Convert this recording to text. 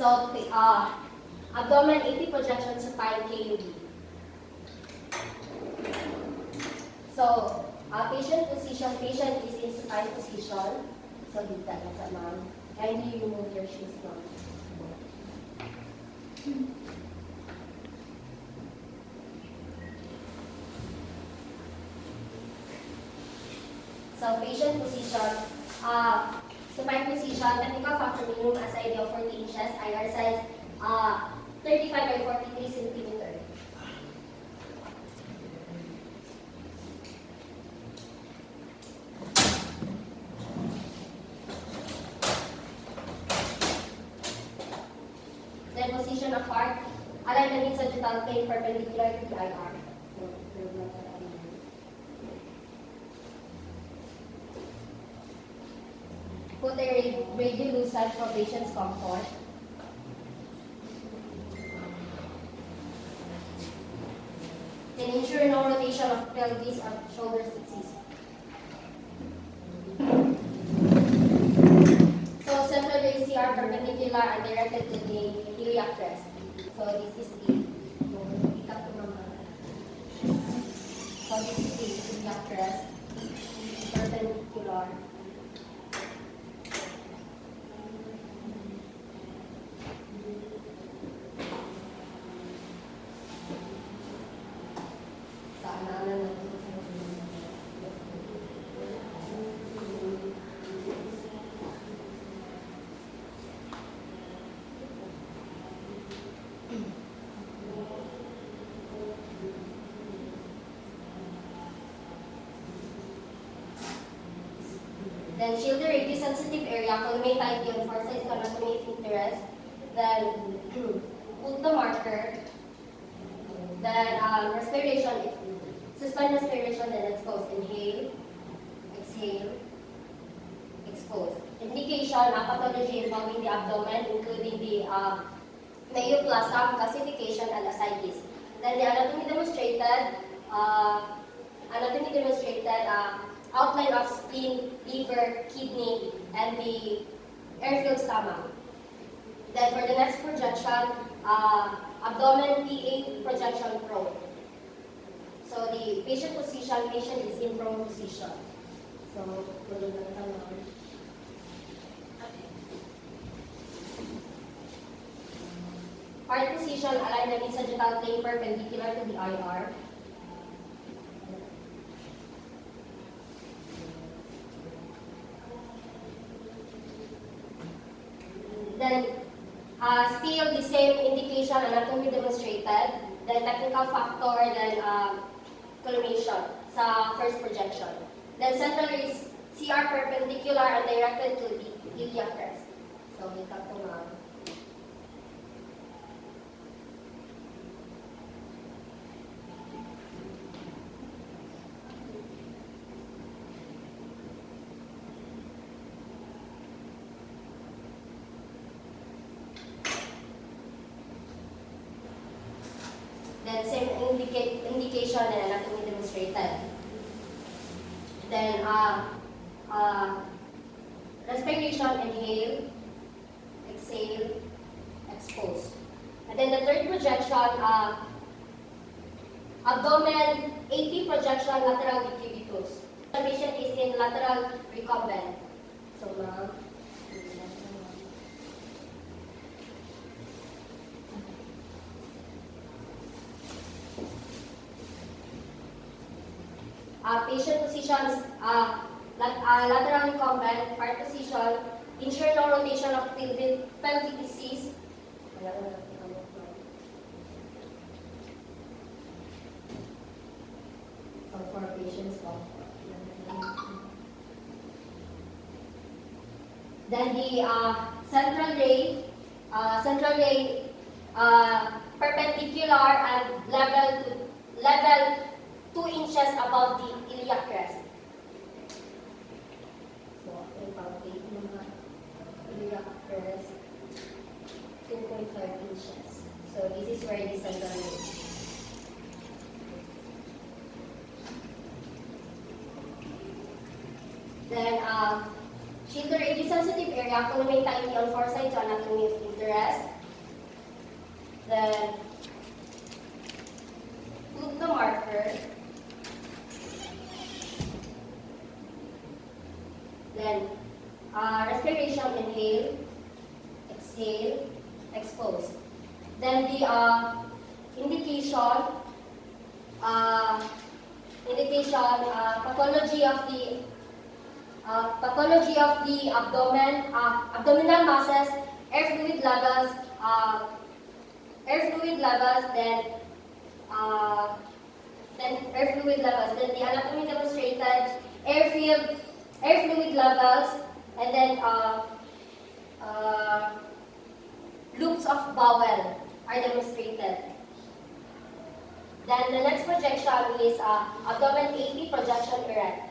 So, abdomen 80 projection supine KUB. So, patient position, patient is in supine position. So, dito na sa ma'am. Kindly remove your shoes now. So, patient position, supine position, technical factor minimum as ideal 40 inches, IR size 35 by 43 centimeter. Then position of heart, align the mid-sagittal plane perpendicular to the IR. Put a radial lucid for patient's comfort. Then ensure no rotation of pelvis or shoulders exists. So central raise CR perpendicular and directed to the iliac crest. So this is the So this is the iliac crest perpendicular. Then shield the radius-sensitive area, collimate ideal, foresight anatomy of interest. Then put the marker. Then respiration, suspend respiration, then expose. Inhale, exhale, expose. Indication, pathology involving the abdomen, including the neoplasm, calcification, and ascites. Then the anatomy demonstrated, outline of spleen, liver, kidney, and the air-filled stomach. Then for the next projection, abdomen PA projection prone. So the patient position, patient is in prone position. So, heart position, align the mid-sagittal plane perpendicular to the IR. Then, still the same indication, anatomy demonstrated, then technical factor, then collimation sa first projection. Then central is CR perpendicular and directed to the iliac crest. So, ito po na. Then same indication and anatomy demonstrated. Then respiration, inhale, exhale, expose. And then the third projection, abdomen 80 projection lateral decubitus. The patient is in lateral recumbent. So patient positions, lateral recumbent, heart position, ensure no rotation of pelvic disease. So for patients, then the central ray, perpendicular and level 2 inches above the iliac crest. So, iliac crest, 2.5 inches. So, this is where the central is. Then, Shield the radius-sensitive area, collimate tightly on foresight to anatomy of interest. Then, put the marker. Then, respiration, inhale, exhale, expose. Then the indication, pathology of the abdominal masses, air fluid levels, then the anatomy demonstrated, air fluid levels, and then loops of bowel are demonstrated. Then the next projection is abdomen 80 projection erect.